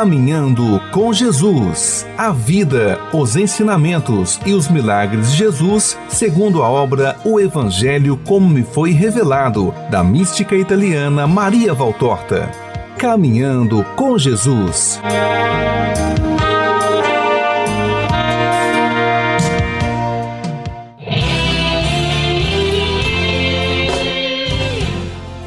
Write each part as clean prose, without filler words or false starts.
Caminhando com Jesus. A vida, os ensinamentos e os milagres de Jesus, segundo a obra O Evangelho como me foi revelado, da mística italiana Maria Valtorta. Caminhando com Jesus.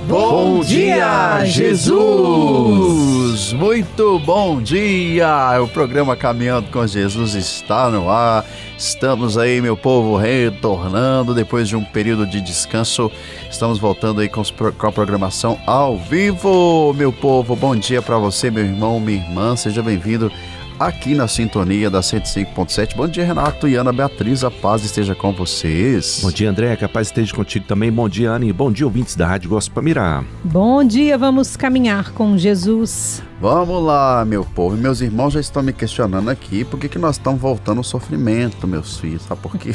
Bom dia, Jesus! Muito bom dia! O programa Caminhando com Jesus está no ar. Estamos aí, meu povo, retornando depois de um período de descanso. Estamos voltando aí com a programação ao vivo. Meu povo, bom dia para você, meu irmão, minha irmã. Seja bem-vindo aqui na sintonia da 105.7. Bom dia, Renato e Ana Beatriz, a paz esteja com vocês. Bom dia, André, que a paz esteja contigo também. Bom dia, Ana, e bom dia, ouvintes da Rádio Gospel Mirá. Bom dia, vamos caminhar com Jesus. Vamos lá, meu povo. Meus irmãos já estão me questionando aqui por que nós estamos voltando ao sofrimento, meus filhos. Sabe por quê?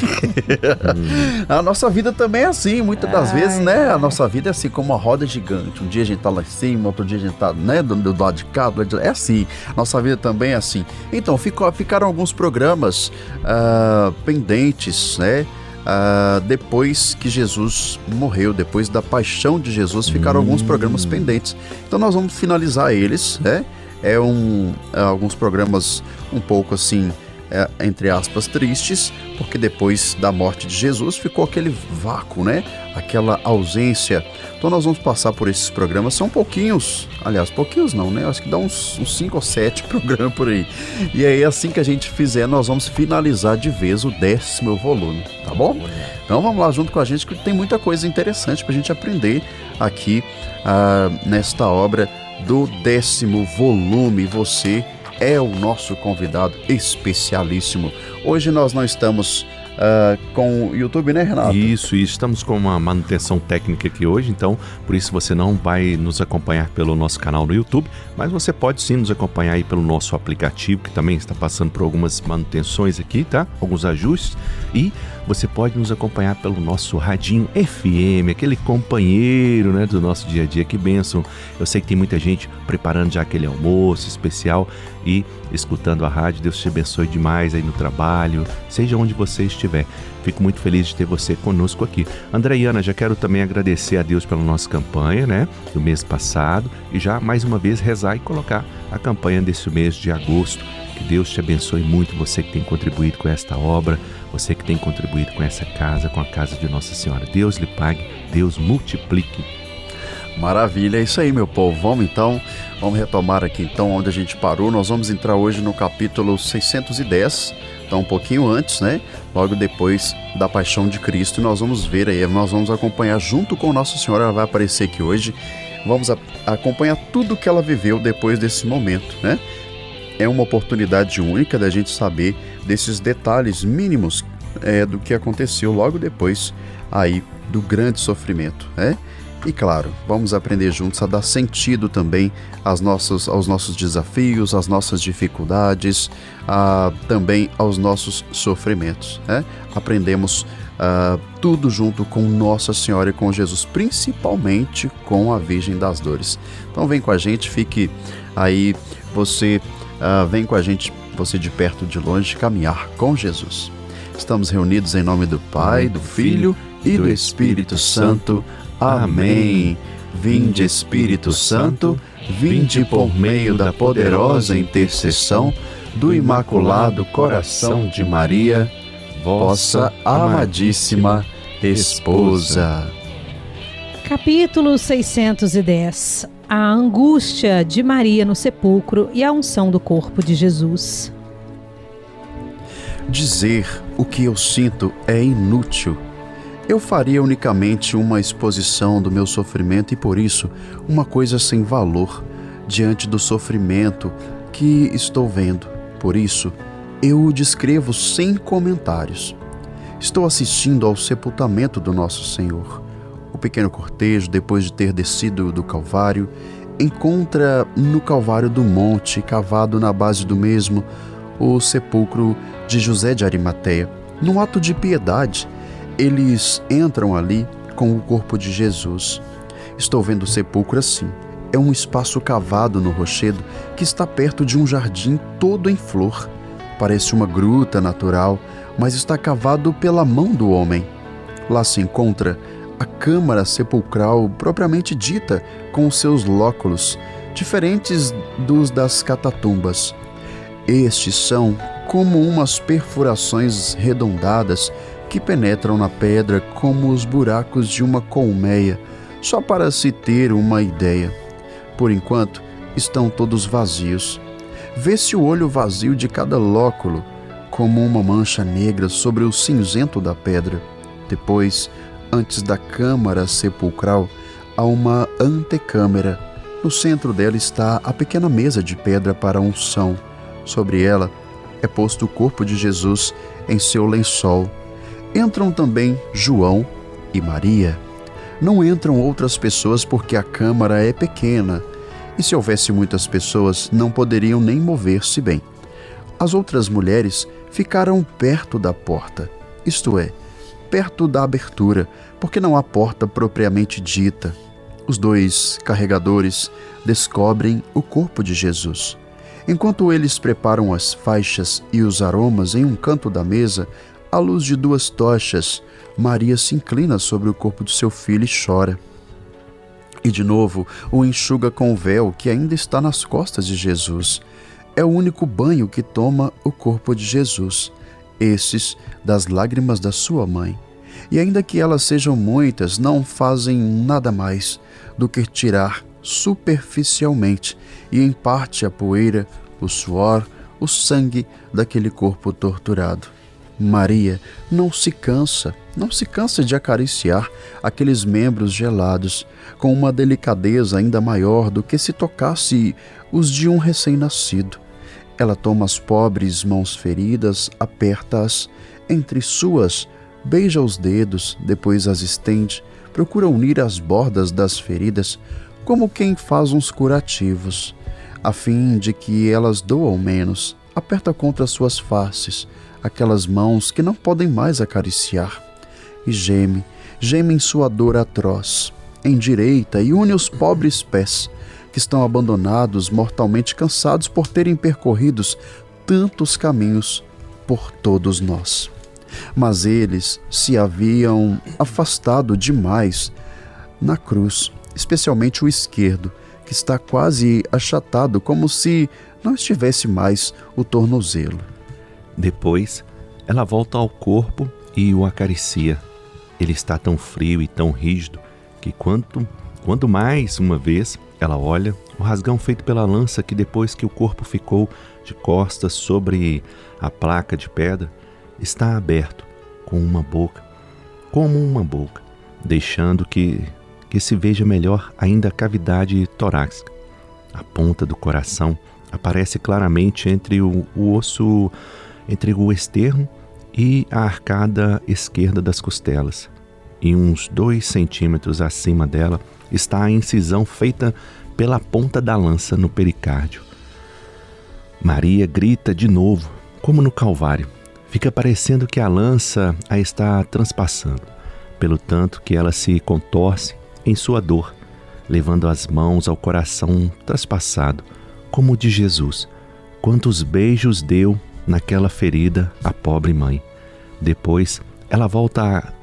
A nossa vida também é assim, muitas das vezes, né? A nossa vida é assim como uma roda gigante. Um dia a gente tá lá em cima, outro dia a gente tá, né, do lado de cá, é assim. Nossa vida também é assim. Então, ficaram alguns programas pendentes, né? Depois que Jesus morreu, depois da paixão de Jesus, ficaram alguns programas pendentes. Então nós vamos finalizar eles, né? Alguns programas um pouco assim, entre aspas, tristes, porque depois da morte de Jesus ficou aquele vácuo, né? Aquela ausência. Então nós vamos passar por esses programas, são pouquinhos, aliás, pouquinhos não, né? Acho que dá uns 5 ou 7 programas por aí. E aí, assim que a gente fizer, nós vamos finalizar de vez o 10º volume, tá bom? Então vamos lá junto com a gente, que tem muita coisa interessante pra gente aprender aqui nesta obra do 10º volume. Você é o nosso convidado especialíssimo. Hoje nós não estamos com o YouTube, né, Renato? Isso, estamos com uma manutenção técnica aqui hoje, então por isso você não vai nos acompanhar pelo nosso canal no YouTube, mas você pode sim nos acompanhar aí pelo nosso aplicativo, que também está passando por algumas manutenções aqui, tá? Alguns ajustes, e você pode nos acompanhar pelo nosso radinho FM, aquele companheiro, né, do nosso dia a dia. Que bênção! Eu sei que tem muita gente preparando já aquele almoço especial e escutando a rádio. Deus te abençoe demais aí no trabalho, seja onde você estiver. Fico muito feliz de ter você conosco aqui. André e Ana, já quero também agradecer a Deus pela nossa campanha, né, do mês passado, e já mais uma vez rezar e colocar a campanha desse mês de agosto. Que Deus te abençoe muito, você que tem contribuído com esta obra, você que tem contribuído com essa casa, com a casa de Nossa Senhora. Deus lhe pague, Deus multiplique. Maravilha, é isso aí, meu povo. Vamos retomar aqui então onde a gente parou. Nós vamos entrar hoje no capítulo 610, então um pouquinho antes, né? Logo depois da paixão de Cristo. E nós vamos ver aí, nós vamos acompanhar junto com Nossa Senhora. Ela vai aparecer aqui hoje. Vamos acompanhar tudo que ela viveu depois desse momento, né? É uma oportunidade única da gente saber desses detalhes mínimos do que aconteceu logo depois aí do grande sofrimento, né? E claro, vamos aprender juntos a dar sentido também aos nossos desafios, às nossas dificuldades, também aos nossos sofrimentos, né? Aprendemos tudo junto com Nossa Senhora e com Jesus, principalmente com a Virgem das Dores. Então vem com a gente, fique aí, vem com a gente, você de perto, de longe, caminhar com Jesus. Estamos reunidos em nome do Pai, do Filho e do Espírito Santo. Amém. Vinde, Espírito Santo, vinde por meio da poderosa intercessão do Imaculado Coração de Maria, vossa amadíssima esposa. Capítulo 610. A angústia de Maria no sepulcro e a unção do corpo de Jesus. Dizer o que eu sinto é inútil. Eu faria unicamente uma exposição do meu sofrimento e, por isso, uma coisa sem valor diante do sofrimento que estou vendo. Por isso, eu o descrevo sem comentários. Estou assistindo ao sepultamento do nosso Senhor. O pequeno cortejo, depois de ter descido do Calvário, encontra no Calvário do Monte, cavado na base do mesmo, o sepulcro de José de Arimateia. Num ato de piedade, eles entram ali com o corpo de Jesus. Estou vendo o sepulcro assim, é um espaço cavado no rochedo que está perto de um jardim todo em flor. Parece uma gruta natural, mas está cavado pela mão do homem. Lá se encontra a câmara sepulcral propriamente dita, com os seus lóculos, diferentes dos das catatumbas. Estes são como umas perfurações redondadas que penetram na pedra como os buracos de uma colmeia, só para se ter uma ideia. Por enquanto, estão todos vazios. Vê-se o olho vazio de cada lóculo, como uma mancha negra sobre o cinzento da pedra. Depois, antes da câmara sepulcral, há uma antecâmara. No centro dela está a pequena mesa de pedra para a unção. Sobre ela é posto o corpo de Jesus em seu lençol. Entram também João e Maria. Não entram outras pessoas porque a câmara é pequena, e se houvesse muitas pessoas, não poderiam nem mover-se bem. As outras mulheres ficaram perto da porta, isto é, perto da abertura, porque não há porta propriamente dita. Os 2 carregadores descobrem o corpo de Jesus. Enquanto eles preparam as faixas e os aromas em um canto da mesa, à luz de 2 tochas, Maria se inclina sobre o corpo do seu filho e chora. E de novo o enxuga com o véu que ainda está nas costas de Jesus. É o único banho que toma o corpo de Jesus, esses das lágrimas da sua mãe. E ainda que elas sejam muitas, não fazem nada mais do que tirar superficialmente e em parte a poeira, o suor, o sangue daquele corpo torturado. Maria não se cansa de acariciar aqueles membros gelados com uma delicadeza ainda maior do que se tocasse os de um recém-nascido. Ela toma as pobres mãos feridas, aperta-as entre suas, beija os dedos, depois as estende, procura unir as bordas das feridas como quem faz uns curativos, a fim de que elas doam menos. Aperta contra suas faces aquelas mãos que não podem mais acariciar, e geme em sua dor atroz. Endireita e une os pobres pés, que estão abandonados, mortalmente cansados por terem percorridos tantos caminhos por todos nós. Mas eles se haviam afastado demais na cruz, especialmente o esquerdo, que está quase achatado, como se não estivesse mais o tornozelo. Depois, ela volta ao corpo e o acaricia. Ele está tão frio e tão rígido que quando mais uma vez ela olha, o rasgão feito pela lança que depois que o corpo ficou de costas sobre a placa de pedra, está aberto como uma boca, deixando que se veja melhor ainda a cavidade torácica. A ponta do coração aparece claramente entre o osso, entre o externo e a arcada esquerda das costelas. E uns 2 centímetros acima dela está a incisão feita pela ponta da lança no pericárdio. Maria grita de novo, como no Calvário. Fica parecendo que a lança a está transpassando, pelo tanto que ela se contorce em sua dor, levando as mãos ao coração traspassado, como o de Jesus. Quantos beijos deu naquela ferida a pobre mãe. Depois, ela volta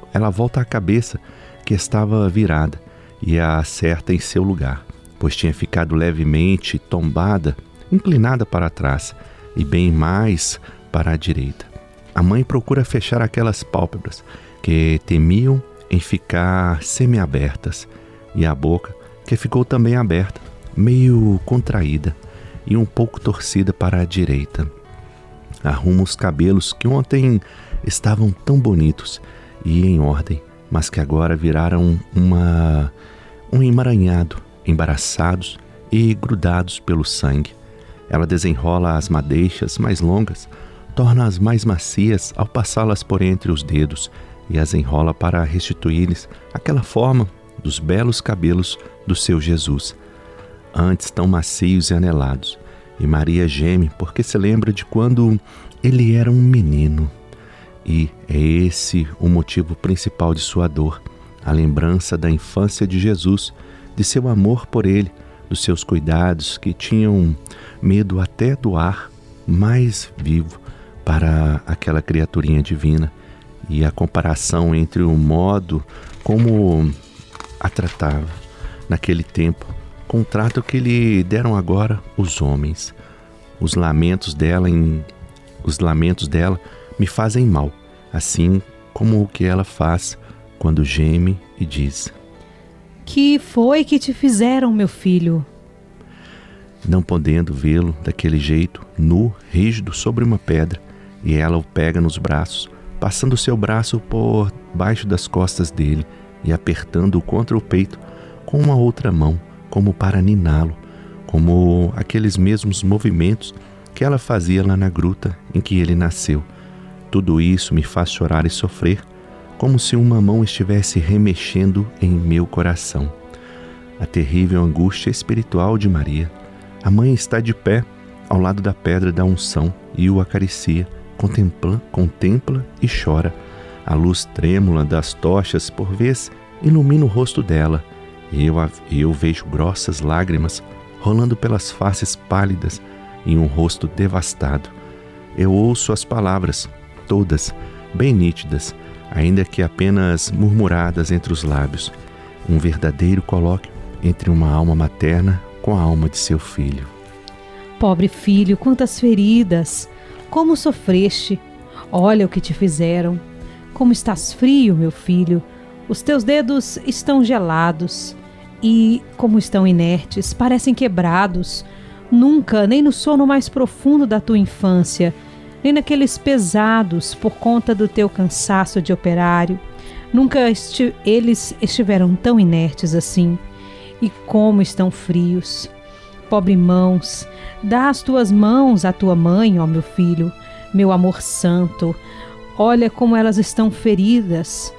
à cabeça, que estava virada, e a acerta em seu lugar, pois tinha ficado levemente tombada, inclinada para trás, e bem mais para a direita. A mãe procura fechar aquelas pálpebras que temiam em ficar semiabertas, e a boca, que ficou também aberta, meio contraída e um pouco torcida para a direita. Arruma os cabelos que ontem estavam tão bonitos e em ordem, mas que agora viraram um emaranhado, embaraçados e grudados pelo sangue. Ela desenrola as madeixas mais longas, torna-as mais macias ao passá-las por entre os dedos e as enrola para restituir-lhes aquela forma dos belos cabelos do seu Jesus, antes tão macios e anelados. E Maria geme porque se lembra de quando ele era um menino. E é esse o motivo principal de sua dor, a lembrança da infância de Jesus, de seu amor por ele, dos seus cuidados, que tinham medo até do ar mais vivo para aquela criaturinha divina, e a comparação entre o modo como a tratava naquele tempo com o trato que lhe deram agora os homens. Os lamentos dela me fazem mal, assim como o que ela faz quando geme e diz: Que foi que te fizeram, meu filho? Não podendo vê-lo daquele jeito, nu, rígido sobre uma pedra, e ela o pega nos braços, passando seu braço por baixo das costas dele e apertando-o contra o peito com uma outra mão, como para niná-lo, como aqueles mesmos movimentos que ela fazia lá na gruta em que ele nasceu. Tudo isso me faz chorar e sofrer, como se uma mão estivesse remexendo em meu coração. A terrível angústia espiritual de Maria. A mãe está de pé ao lado da pedra da unção e o acaricia, contempla e chora. A luz trêmula das tochas por vez ilumina o rosto dela, e eu vejo grossas lágrimas rolando pelas faces pálidas em um rosto devastado. Eu ouço as palavras, todas bem nítidas, ainda que apenas murmuradas entre os lábios, um verdadeiro colóquio entre uma alma materna com a alma de seu filho. Pobre filho, quantas feridas! Como sofreste! Olha o que te fizeram! Como estás frio, meu filho! Os teus dedos estão gelados e, como estão inertes, parecem quebrados. Nunca, nem no sono mais profundo da tua infância, nem naqueles pesados por conta do teu cansaço de operário, nunca eles estiveram tão inertes assim. E como estão frios! Pobre mãos, dá as tuas mãos à tua mãe, ó meu filho, meu amor santo. Olha como elas estão feridas.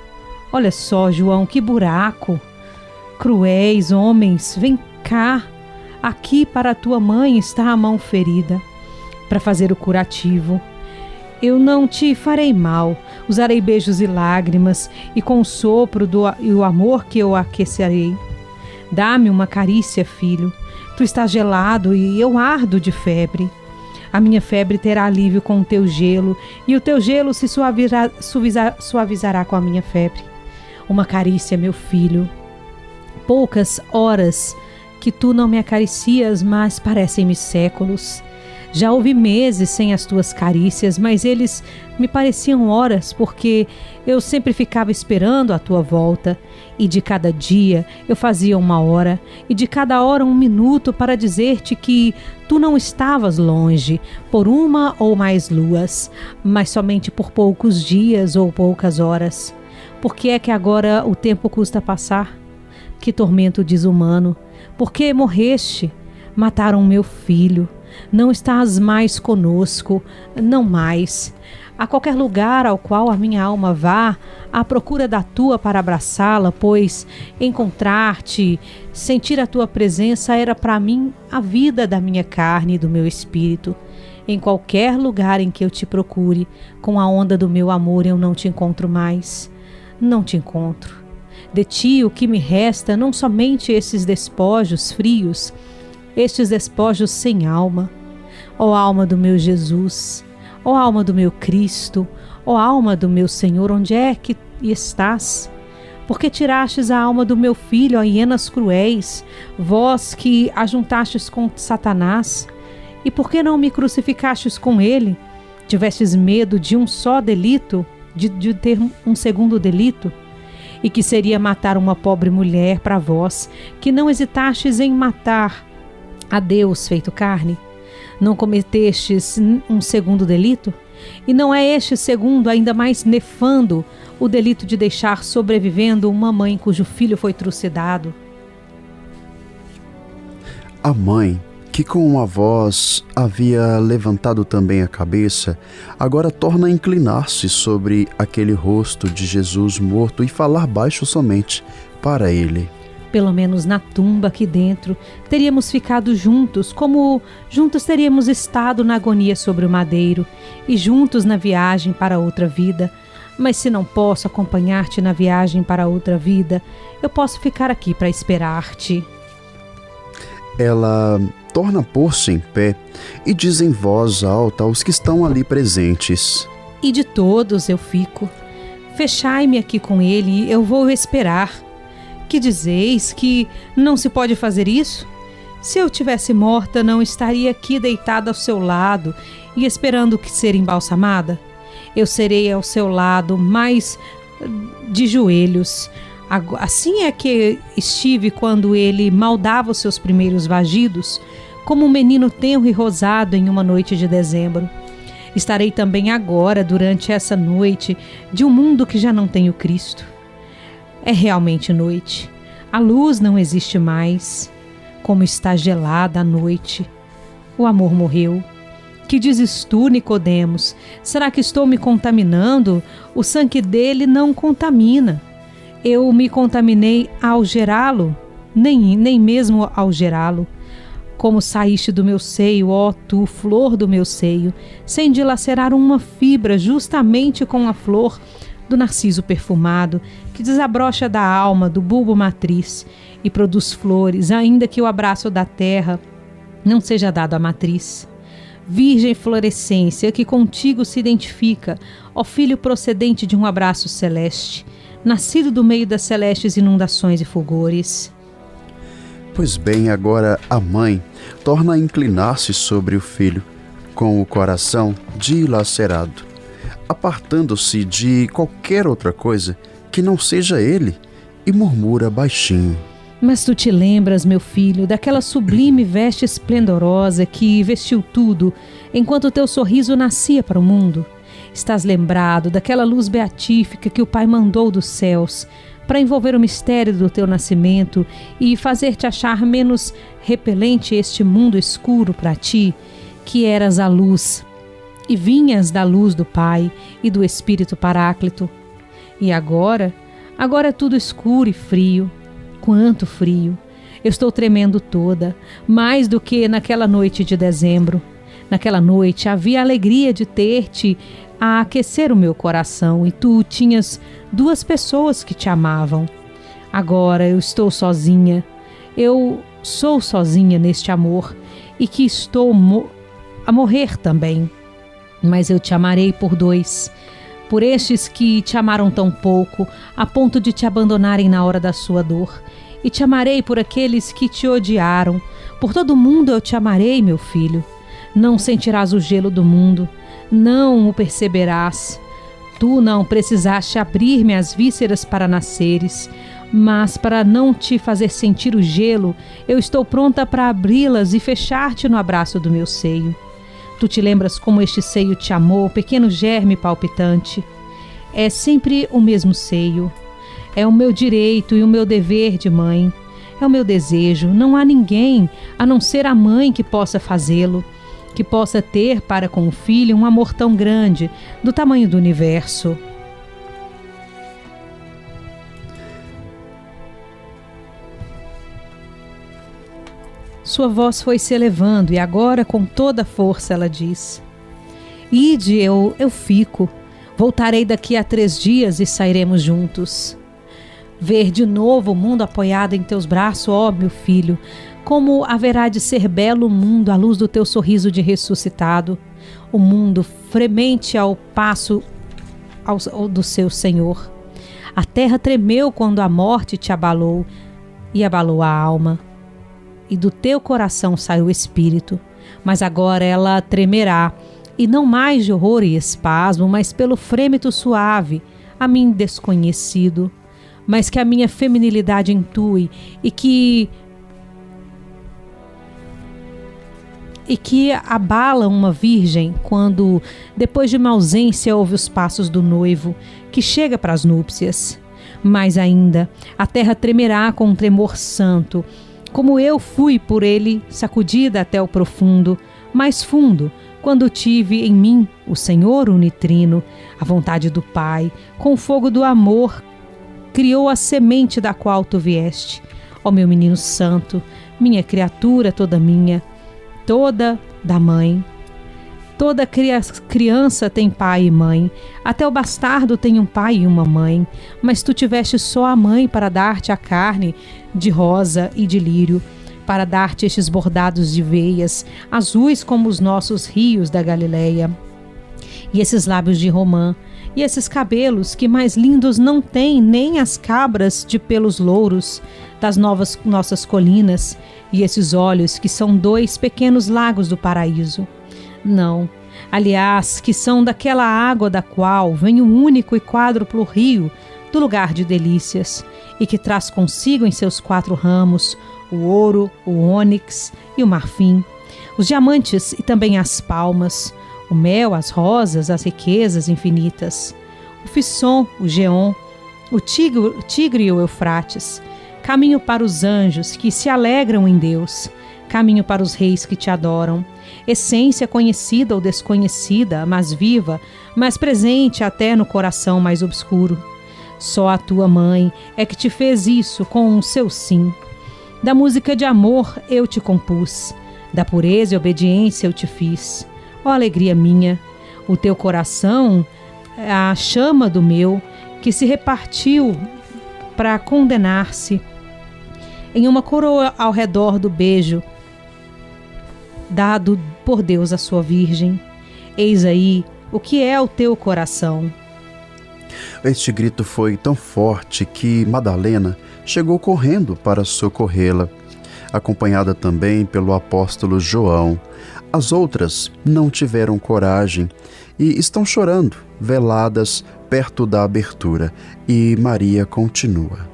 Olha só, João, que buraco. Cruéis homens, vem cá. Aqui para a tua mãe está a mão ferida, para fazer o curativo. Eu não te farei mal, usarei beijos e lágrimas, e com o sopro e o amor que eu aquecerei. Dá-me uma carícia, filho. Tu estás gelado e eu ardo de febre. A minha febre terá alívio com o teu gelo, e o teu gelo se suavizará com a minha febre. Uma carícia, meu filho. Poucas horas que tu não me acaricias, mas parecem-me séculos. Já houve meses sem as tuas carícias, mas eles me pareciam horas, porque eu sempre ficava esperando a tua volta. E de cada dia eu fazia uma hora, e de cada hora um minuto, para dizer-te que tu não estavas longe, por uma ou mais luas, mas somente por poucos dias ou poucas horas. Por que é que agora o tempo custa passar? Que tormento desumano! Por que morreste? Mataram meu filho. Não estás mais conosco, não mais. A qualquer lugar ao qual a minha alma vá, à procura da tua para abraçá-la, pois encontrar-te, sentir a tua presença era para mim a vida da minha carne e do meu espírito. Em qualquer lugar em que eu te procure, com a onda do meu amor eu não te encontro mais. Não te encontro. De ti o que me resta não somente esses despojos frios, estes despojos sem alma. Ó alma do meu Jesus, ó alma do meu Cristo, ó alma do meu Senhor, onde é que estás? Por que tirastes a alma do meu filho, ó hienas cruéis, vós que ajuntastes com Satanás? E por que não me crucificastes com ele? Tivestes medo de um só delito, de ter um segundo delito? E que seria matar uma pobre mulher para vós, que não hesitastes em matar a Deus feito carne? Não cometestes um segundo delito? E não é este segundo ainda mais nefando, o delito de deixar sobrevivendo uma mãe cujo filho foi trucidado? A mãe, que com uma voz havia levantado também a cabeça, agora torna a inclinar-se sobre aquele rosto de Jesus morto e falar baixo somente para ele. Pelo menos na tumba aqui dentro, teríamos ficado juntos, como juntos teríamos estado na agonia sobre o madeiro e juntos na viagem para outra vida. Mas se não posso acompanhar-te na viagem para outra vida, eu posso ficar aqui para esperar-te. ela torna a pôr-se em pé e diz em voz alta aos que estão ali presentes: E de todos eu fico. Fechai-me aqui com ele e eu vou esperar. Que dizeis que não se pode fazer isso? Se eu tivesse morta, não estaria aqui deitada ao seu lado e esperando que ser embalsamada? Eu serei ao seu lado, mas de joelhos. Assim é que estive quando ele maldava os seus primeiros vagidos, como um menino tenro e rosado em uma noite de dezembro. Estarei também agora, durante essa noite, de um mundo que já não tem o Cristo. É realmente noite. A luz não existe mais. Como está gelada a noite. O amor morreu. Que dizes tu, Nicodemos? Será que estou me contaminando? O sangue dele não contamina. Eu me contaminei ao gerá-lo? Nem mesmo ao gerá-lo. Como saíste do meu seio, ó tu, flor do meu seio, sem dilacerar uma fibra, justamente com a flor do narciso perfumado, que desabrocha da alma, do bulbo matriz, e produz flores, ainda que o abraço da terra não seja dado à matriz. Virgem florescência, que contigo se identifica, ó filho procedente de um abraço celeste, nascido do meio das celestes inundações e fulgores. Pois bem, agora a mãe torna a inclinar-se sobre o filho, com o coração dilacerado, apartando-se de qualquer outra coisa que não seja ele, e murmura baixinho: Mas tu te lembras, meu filho, daquela sublime veste esplendorosa que vestiu tudo, enquanto teu sorriso nascia para o mundo? Estás lembrado daquela luz beatífica que o Pai mandou dos céus, para envolver o mistério do teu nascimento e fazer-te achar menos repelente este mundo escuro para ti, que eras a luz, e vinhas da luz do Pai e do Espírito Paráclito. E agora é tudo escuro e frio. Quanto frio! Eu estou tremendo toda, mais do que naquela noite de dezembro. Naquela noite havia a alegria de ter-te a aquecer o meu coração, e tu tinhas 2 pessoas que te amavam. Agora eu estou sozinha. Eu sou sozinha neste amor, e que estou a morrer também. Mas eu te amarei por 2, por estes que te amaram tão pouco, a ponto de te abandonarem na hora da sua dor. E te amarei por aqueles que te odiaram. Por todo mundo eu te amarei, meu filho. Não sentirás o gelo do mundo, não o perceberás. Tu não precisaste abrir-me as vísceras para nasceres, mas para não te fazer sentir o gelo, eu estou pronta para abri-las e fechar-te no abraço do meu seio. Tu te lembras como este seio te amou, pequeno germe palpitante? É sempre o mesmo seio. É o meu direito e o meu dever de mãe. É o meu desejo. Não há ninguém, a não ser a mãe, que possa fazê-lo, que possa ter para com o filho um amor tão grande, do tamanho do universo. Sua voz foi se elevando e agora com toda a força ela diz: Ide, eu fico. Voltarei daqui a 3 dias e sairemos juntos. Ver de novo o mundo apoiado em teus braços, ó meu filho, como haverá de ser belo o mundo à luz do teu sorriso de ressuscitado, o mundo fremente ao passo do seu Senhor. A terra tremeu quando a morte te abalou e abalou a alma, e do teu coração saiu o espírito, mas agora ela tremerá, e não mais de horror e espasmo, mas pelo frêmito suave, a mim desconhecido, mas que a minha feminilidade intui e que abala uma virgem quando, depois de uma ausência, ouve os passos do noivo, que chega para as núpcias. Mais ainda, a terra tremerá com um tremor santo, como eu fui por ele sacudida até o profundo, mais fundo, quando tive em mim o Senhor unitrino, a vontade do Pai, com o fogo do amor, criou a semente da qual tu vieste. Ó meu menino santo, minha criatura toda minha, toda da mãe. Toda criança tem pai e mãe, até o bastardo tem um pai e uma mãe, mas tu tiveste só a mãe para dar-te a carne de rosa e de lírio, para dar-te estes bordados de veias, azuis como os nossos rios da Galileia. E esses lábios de romã, e esses cabelos que mais lindos não têm nem as cabras de pelos louros das nossas colinas, e esses olhos que são 2 pequenos lagos do paraíso. Não, aliás, que são daquela água da qual vem um único e quádruplo rio do lugar de delícias, e que traz consigo em seus 4 ramos o ouro, o ônix e o marfim, os diamantes e também as palmas, o mel, as rosas, as riquezas infinitas, o Fisson, o Geon, o Tigre e o Eufrates, caminho para os anjos que se alegram em Deus, caminho para os reis que te adoram, essência conhecida ou desconhecida, mas viva, mas presente até no coração mais obscuro. Só a tua mãe é que te fez isso com o seu sim. Da música de amor eu te compus, da pureza e obediência eu te fiz. Ó alegria minha, o teu coração é a chama do meu, que se repartiu para condenar-se em uma coroa ao redor do beijo dado por Deus à sua virgem. Eis aí o que é o teu coração. Este grito foi tão forte que Madalena chegou correndo para socorrê-la, acompanhada também pelo apóstolo João. As outras não tiveram coragem e estão chorando, veladas, perto da abertura, e Maria continua.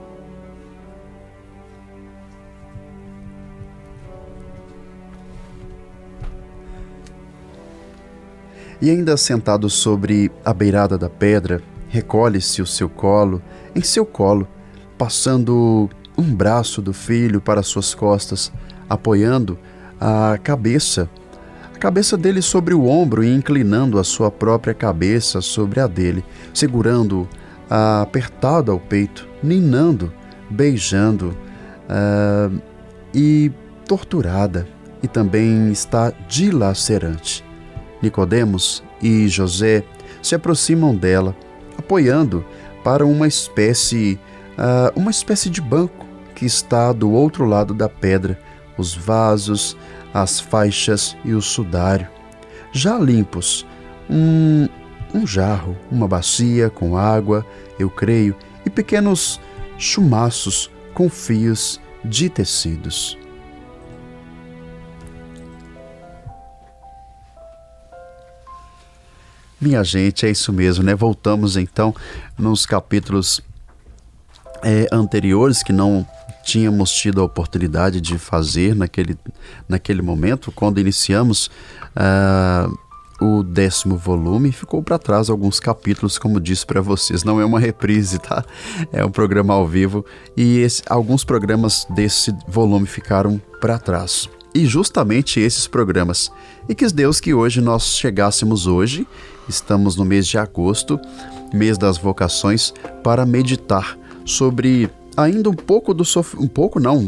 E ainda sentado sobre a beirada da pedra, recolhe-se o seu colo, em seu colo, passando um braço do filho para suas costas, apoiando a cabeça dele sobre o ombro e inclinando a sua própria cabeça sobre a dele, segurando-o apertado ao peito, ninando, beijando e torturada, e também está dilacerante. Nicodemos e José se aproximam dela, apoiando para uma espécie de banco que está do outro lado da pedra, os vasos, as faixas e o sudário, já limpos, um jarro, uma bacia com água, eu creio, e pequenos chumaços com fios de tecidos. Minha gente, é isso mesmo, né? Voltamos então nos capítulos anteriores que não tínhamos tido a oportunidade de fazer naquele momento, quando iniciamos o 10º volume. Ficou para trás alguns capítulos, como disse para vocês, não é uma reprise, tá? É um programa ao vivo e alguns programas desse volume ficaram para trás. E justamente esses programas. E quis Deus que hoje nós chegássemos hoje, estamos no mês de agosto, mês das vocações, para meditar sobre ainda um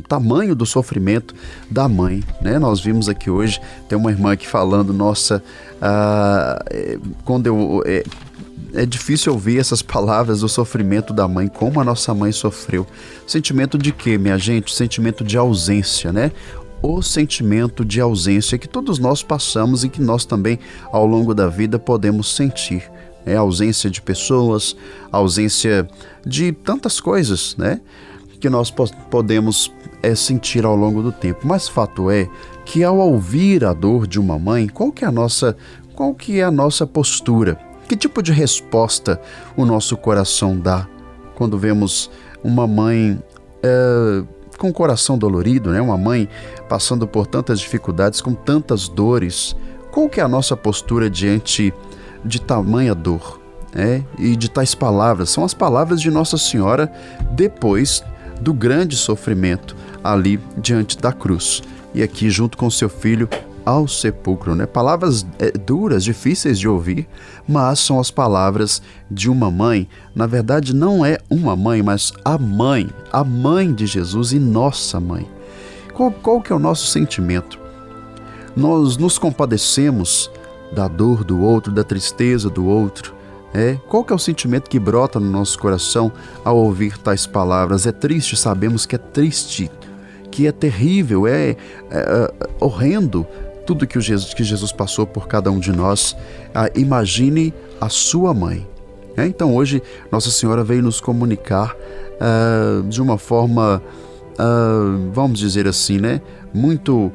tamanho do sofrimento da mãe, né? Nós vimos aqui hoje, tem uma irmã aqui falando, nossa, é difícil ouvir essas palavras do sofrimento da mãe, como a nossa mãe sofreu. Sentimento de quê, minha gente? Sentimento de ausência, né? O sentimento de ausência que todos nós passamos e que nós também, ao longo da vida, podemos sentir. A ausência de pessoas, a ausência de tantas coisas, né, que nós podemos sentir ao longo do tempo. Mas fato é que ao ouvir a dor de uma mãe, qual que é a nossa postura? Que tipo de resposta o nosso coração dá quando vemos uma mãe com o coração dolorido, né? Uma mãe passando por tantas dificuldades, com tantas dores? Qual que é a nossa postura diante de tamanha dor, e de tais palavras? São as palavras de Nossa Senhora depois do grande sofrimento ali diante da cruz, e aqui junto com seu filho ao sepulcro, né? Palavras duras, difíceis de ouvir, mas são as palavras de uma mãe. Na verdade não é uma mãe, mas a mãe de Jesus e nossa mãe. Qual que é o nosso sentimento? Nós nos compadecemos da dor do outro, da tristeza do outro. Qual que é o sentimento que brota no nosso coração ao ouvir tais palavras? É triste, sabemos que é triste, que é terrível, é horrendo tudo que Jesus passou por cada um de nós. Imagine a sua mãe. Então hoje Nossa Senhora veio nos comunicar de uma forma, vamos dizer assim, né, muito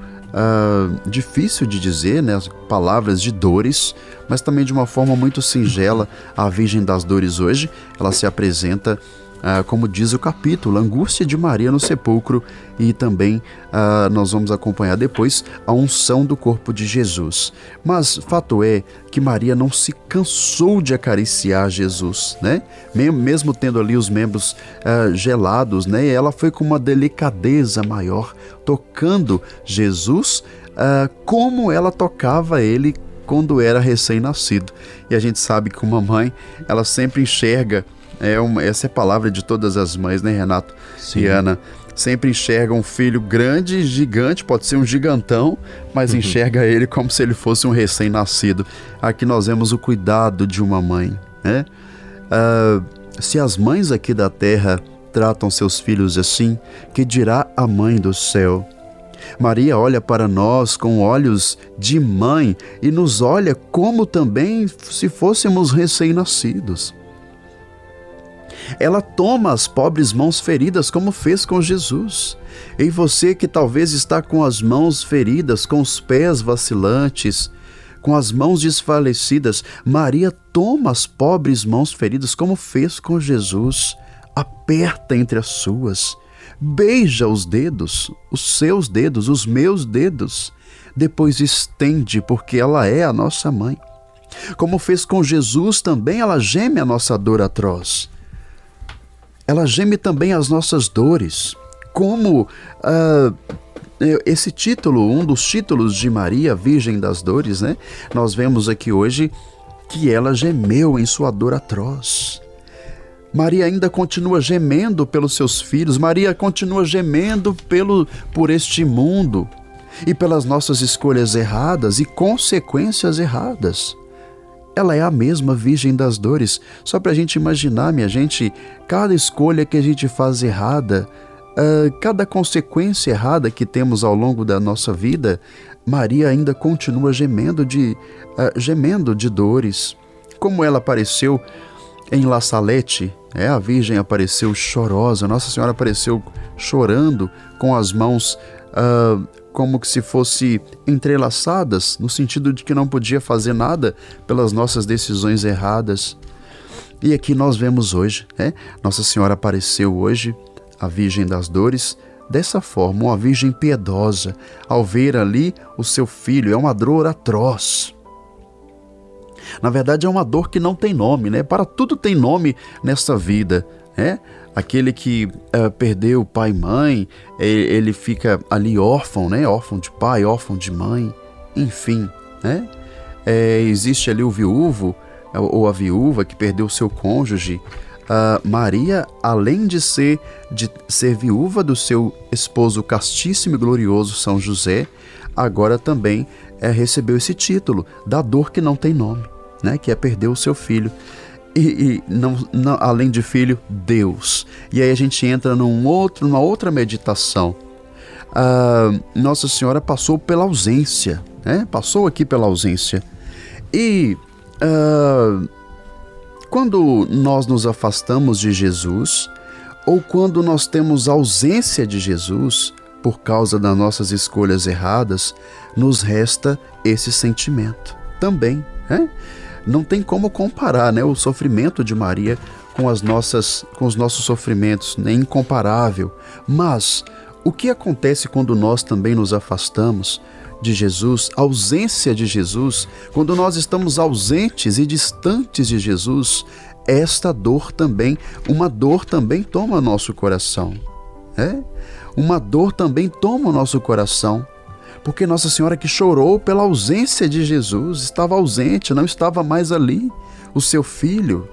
difícil de dizer, né, palavras de dores, mas também de uma forma muito singela. A Virgem das Dores hoje, ela se apresenta como diz o capítulo, angústia de Maria no sepulcro, e também nós vamos acompanhar depois a unção do corpo de Jesus. Mas fato é que Maria não se cansou de acariciar Jesus, né? Mesmo tendo ali os membros gelados, né? Ela foi com uma delicadeza maior, tocando Jesus como ela tocava ele quando era recém-nascido. E a gente sabe que uma mãe, ela sempre enxerga, essa é a palavra de todas as mães, né, Renato? Sim. E Ana, sempre enxerga um filho grande, gigante, pode ser um gigantão, mas enxerga ele como se ele fosse um recém-nascido. Aqui nós vemos o cuidado de uma mãe, né? Se as mães aqui da terra tratam seus filhos assim, que dirá a mãe do céu? Maria olha para nós com olhos de mãe e nos olha como também se fôssemos recém-nascidos. Ela toma as pobres mãos feridas como fez com Jesus. E você que talvez está com as mãos feridas, com os pés vacilantes, com as mãos desfalecidas, Maria toma as pobres mãos feridas como fez com Jesus, aperta entre as suas, beija os dedos, os seus dedos, os meus dedos, depois estende, porque ela é a nossa mãe. Como fez com Jesus também, ela geme a nossa dor atroz. Ela geme também as nossas dores. Como esse título, um dos títulos de Maria, Virgem das Dores, né? Nós vemos aqui hoje que ela gemeu em sua dor atroz. Maria ainda continua gemendo pelos seus filhos. Maria continua gemendo por este mundo e pelas nossas escolhas erradas e consequências erradas. Ela é a mesma Virgem das Dores. Só para a gente imaginar, minha gente, cada escolha que a gente faz errada, cada consequência errada que temos ao longo da nossa vida, Maria ainda continua gemendo de dores. Como ela apareceu em La Salette, a Virgem apareceu chorosa, Nossa Senhora apareceu chorando, com as mãos como que se fosse entrelaçadas, no sentido de que não podia fazer nada pelas nossas decisões erradas. E aqui nós vemos hoje, Nossa Senhora apareceu hoje, a Virgem das Dores, dessa forma, uma Virgem piedosa, ao ver ali o seu filho. É uma dor atroz. Na verdade, é uma dor que não tem nome, né? Para tudo tem nome nessa vida, Aquele que perdeu pai e mãe, ele fica ali órfão, né? Órfão de pai, órfão de mãe, enfim, né? Existe ali o viúvo ou a viúva que perdeu seu cônjuge. Maria, além de ser viúva do seu esposo castíssimo e glorioso São José, agora também recebeu esse título da dor que não tem nome, né? Que é perder o seu filho. E não, além de filho, Deus. E aí a gente entra numa outra meditação. Nossa Senhora passou pela ausência, passou aqui pela ausência. E quando nós nos afastamos de Jesus, ou quando nós temos ausência de Jesus por causa das nossas escolhas erradas, nos resta esse sentimento também, Não tem como comparar, o sofrimento de Maria com os nossos sofrimentos, é incomparável. Mas o que acontece quando nós também nos afastamos de Jesus, a ausência de Jesus, quando nós estamos ausentes e distantes de Jesus, uma dor também toma nosso coração. Uma dor também toma o nosso coração. Porque Nossa Senhora que chorou pela ausência de Jesus, estava ausente, não estava mais ali, o seu filho.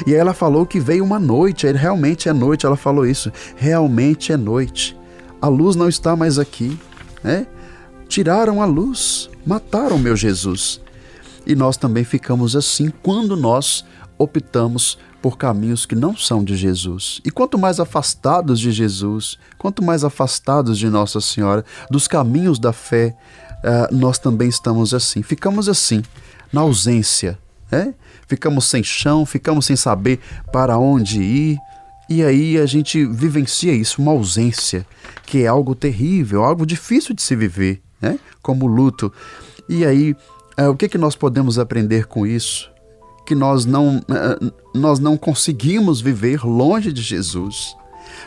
E aí ela falou que veio uma noite, realmente é noite, ela falou isso, realmente é noite. A luz não está mais aqui, Tiraram a luz, mataram meu Jesus. E nós também ficamos assim quando nós optamos por caminhos que não são de Jesus. E quanto mais afastados de Jesus, quanto mais afastados de Nossa Senhora, dos caminhos da fé, nós também estamos assim. Ficamos assim, na ausência, né? Ficamos sem chão, ficamos sem saber para onde ir. E aí a gente vivencia isso, uma ausência, que é algo terrível, algo difícil de se viver, né? Como o luto. E aí, o que nós podemos aprender com isso? Que nós não conseguimos viver longe de Jesus.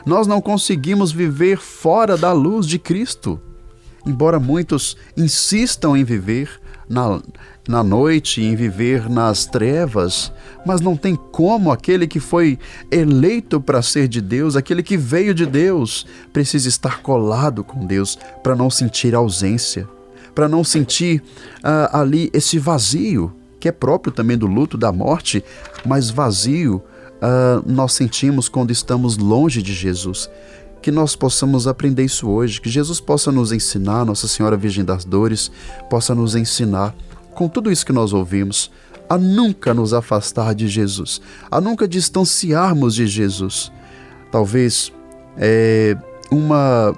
Nós não conseguimos viver fora da luz de Cristo. Embora muitos insistam em viver na noite, em viver nas trevas, mas não tem como aquele que foi eleito para ser de Deus, aquele que veio de Deus, precisa estar colado com Deus para não sentir ausência, para não sentir ali esse vazio, que é próprio também do luto, da morte, mas vazio nós sentimos quando estamos longe de Jesus. Que nós possamos aprender isso hoje, que Jesus possa nos ensinar, Nossa Senhora Virgem das Dores possa nos ensinar, com tudo isso que nós ouvimos, a nunca nos afastar de Jesus, a nunca distanciarmos de Jesus. Talvez uma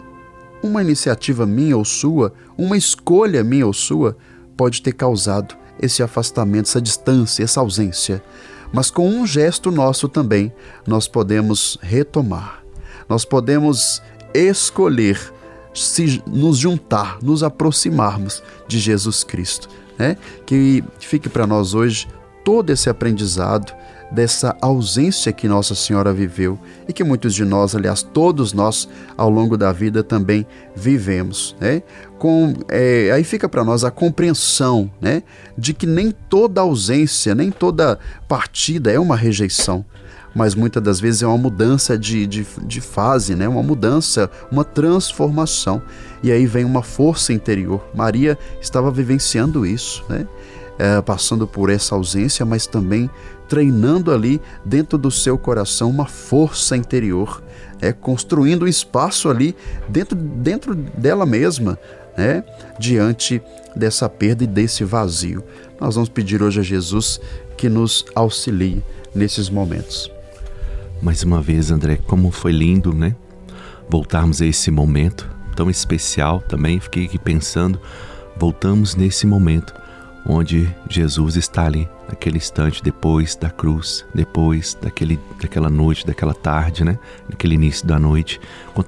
iniciativa minha ou sua, uma escolha minha ou sua, pode ter causado esse afastamento, essa distância, essa ausência. Mas com um gesto nosso também, nós podemos retomar. Nós podemos escolher nos juntar, nos aproximarmos de Jesus Cristo, né? Que fique para nós hoje todo esse aprendizado dessa ausência que Nossa Senhora viveu e que muitos de nós, aliás, todos nós, ao longo da vida também vivemos, né? Aí fica para nós a compreensão, né? De que nem toda ausência, nem toda partida é uma rejeição, mas muitas das vezes é uma mudança de fase, né? Uma mudança, uma transformação. E aí vem uma força interior. Maria estava vivenciando isso, né? Passando por essa ausência, mas também treinando ali dentro do seu coração uma força interior, construindo um espaço ali dentro dela mesma, né? Diante dessa perda e desse vazio. Nós vamos pedir hoje a Jesus que nos auxilie nesses momentos. Mais uma vez, André, como foi lindo, né? Voltarmos a esse momento tão especial também. Fiquei aqui pensando, voltamos nesse momento onde Jesus está ali, naquele instante depois da cruz, depois daquela noite, daquela tarde, né? Naquele início da noite, com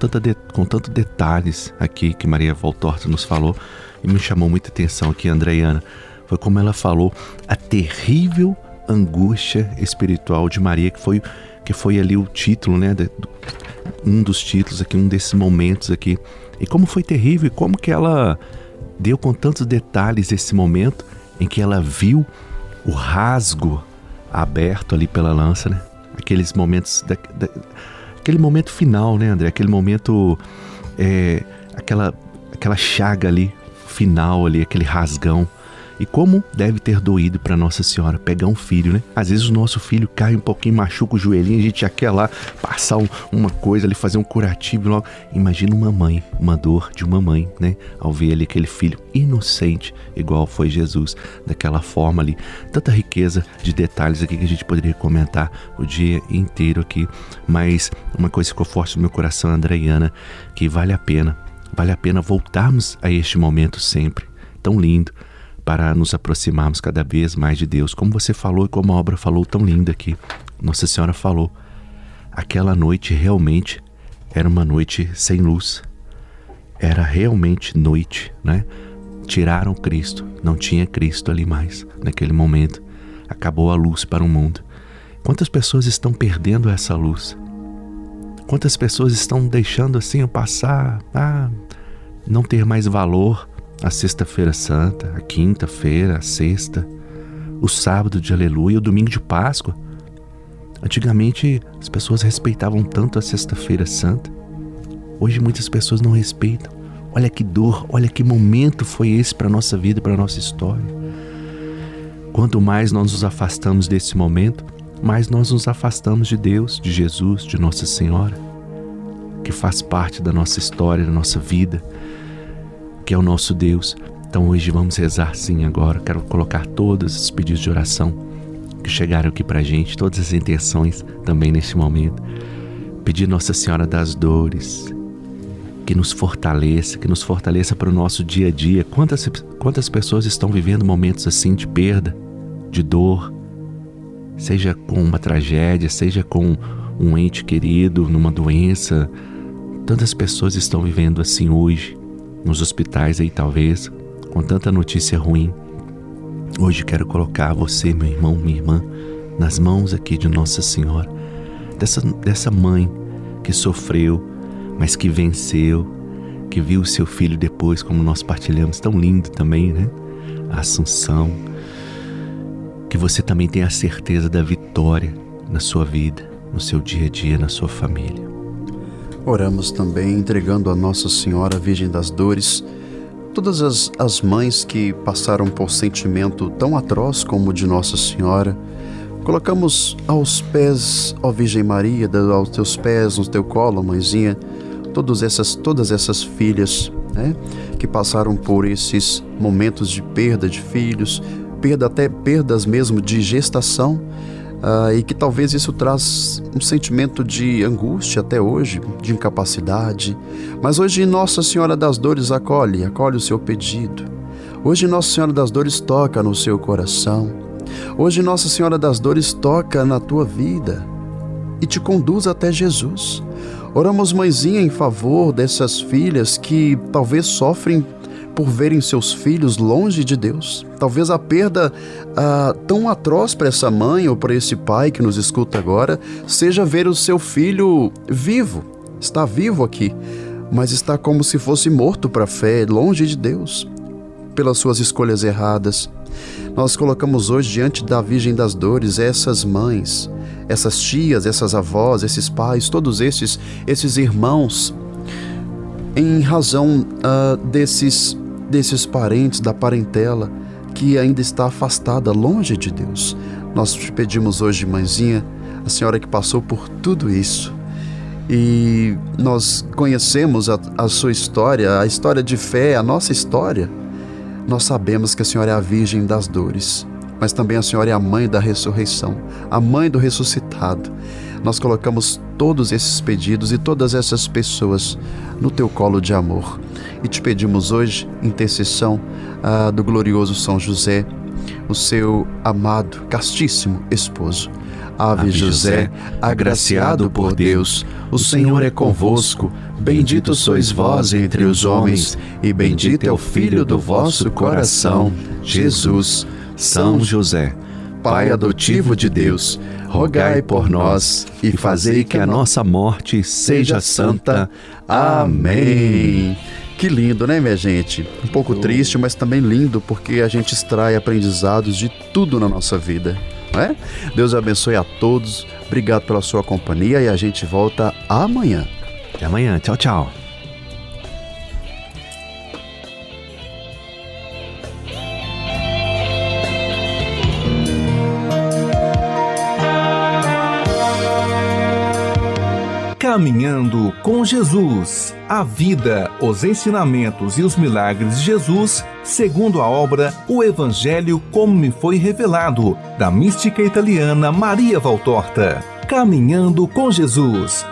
tantos detalhes aqui que Maria Valtorta nos falou, e me chamou muita atenção aqui, Andreiana, foi como ela falou, a terrível angústia espiritual de Maria, que foi ali o título, né? Um dos títulos aqui, um desses momentos aqui. E como foi terrível, e como que ela deu com tantos detalhes esse momento em que ela viu o rasgo aberto ali pela lança, né? Aqueles momentos, aquele momento final, né, André? Aquele momento, aquela chaga ali, final ali, aquele rasgão. E como deve ter doído para Nossa Senhora pegar um filho, né? Às vezes o nosso filho cai um pouquinho, machuca o joelhinho, a gente já quer lá passar uma coisa ali, fazer um curativo logo. Imagina uma mãe, uma dor de uma mãe, né? Ao ver ali aquele filho inocente, igual foi Jesus, daquela forma ali. Tanta riqueza de detalhes aqui que a gente poderia comentar o dia inteiro aqui. Mas uma coisa ficou forte no meu coração, Andreiana, que vale a pena voltarmos a este momento sempre, tão lindo, para nos aproximarmos cada vez mais de Deus. Como você falou e como a obra falou tão linda aqui, Nossa Senhora falou, aquela noite realmente era uma noite sem luz, era realmente noite, né? Tiraram Cristo, não tinha Cristo ali mais, naquele momento, acabou a luz para o mundo. Quantas pessoas estão perdendo essa luz? Quantas pessoas estão deixando assim passar, não ter mais valor, a sexta-feira santa, a quinta-feira, a sexta, o sábado de aleluia, o domingo de Páscoa. Antigamente as pessoas respeitavam tanto a sexta-feira santa. Hoje muitas pessoas não respeitam. Olha que dor, olha que momento foi esse para a nossa vida, para a nossa história. Quanto mais nós nos afastamos desse momento, mais nós nos afastamos de Deus, de Jesus, de Nossa Senhora, que faz parte da nossa história, da nossa vida, que é o nosso Deus. Então hoje vamos rezar sim agora. Quero colocar todos os pedidos de oração que chegaram aqui pra gente, todas as intenções também nesse momento. Pedir Nossa Senhora das Dores que nos fortaleça para o nosso dia a dia. Quantas pessoas estão vivendo momentos assim de perda, de dor, seja com uma tragédia, seja com um ente querido, numa doença. Tantas pessoas estão vivendo assim hoje, nos hospitais aí talvez, com tanta notícia ruim. Hoje quero colocar você, meu irmão, minha irmã, nas mãos aqui de Nossa Senhora, dessa mãe que sofreu, mas que venceu, que viu o seu filho depois, como nós partilhamos, tão lindo também, né? A Assunção. Que você também tenha a certeza da vitória na sua vida, no seu dia a dia, na sua família. Oramos também entregando a Nossa Senhora, Virgem das Dores, todas as mães que passaram por sentimento tão atroz como o de Nossa Senhora. Colocamos aos pés, ó Virgem Maria, aos teus pés, no teu colo, mãezinha, todas essas filhas, né, que passaram por esses momentos de perda de filhos, até perdas mesmo de gestação, e que talvez isso traz um sentimento de angústia até hoje, de incapacidade. Mas hoje Nossa Senhora das Dores acolhe o seu pedido. Hoje Nossa Senhora das Dores toca no seu coração. Hoje Nossa Senhora das Dores toca na tua vida e te conduz até Jesus. Oramos, mãezinha, em favor dessas filhas que talvez sofrem por verem seus filhos longe de Deus. Talvez a perda tão atroz para essa mãe ou para esse pai que nos escuta agora seja ver o seu filho vivo. Está vivo aqui, mas está como se fosse morto para a fé, longe de Deus, pelas suas escolhas erradas. Nós colocamos hoje diante da Virgem das Dores essas mães, essas tias, essas avós, esses pais, todos esses irmãos, em razão desses parentes, da parentela que ainda está afastada, longe de Deus. Nós te pedimos hoje, mãezinha, a senhora que passou por tudo isso, e nós conhecemos a sua história, a história de fé, a nossa história. Nós sabemos que a senhora é a Virgem das Dores, mas também a senhora é a mãe da ressurreição, a mãe do ressuscitado. Nós colocamos todos esses pedidos e todas essas pessoas no teu colo de amor. E te pedimos hoje intercessão do glorioso São José, o seu amado, castíssimo esposo. Ave José, agraciado por Deus, o Senhor é convosco. Bendito sois vós entre os homens, e bendito é o Filho do vosso coração, Jesus. São José, Pai adotivo de Deus, rogai por nós e fazei que a nossa morte seja santa. Amém. Que lindo, né, minha gente? Um pouco triste, mas também lindo, porque a gente extrai aprendizados de tudo na nossa vida, não é? Deus abençoe a todos. Obrigado pela sua companhia e a gente volta amanhã. Até amanhã. Tchau, tchau. Caminhando com Jesus. A vida, os ensinamentos e os milagres de Jesus, segundo a obra O Evangelho como me foi revelado, da mística italiana Maria Valtorta. Caminhando com Jesus.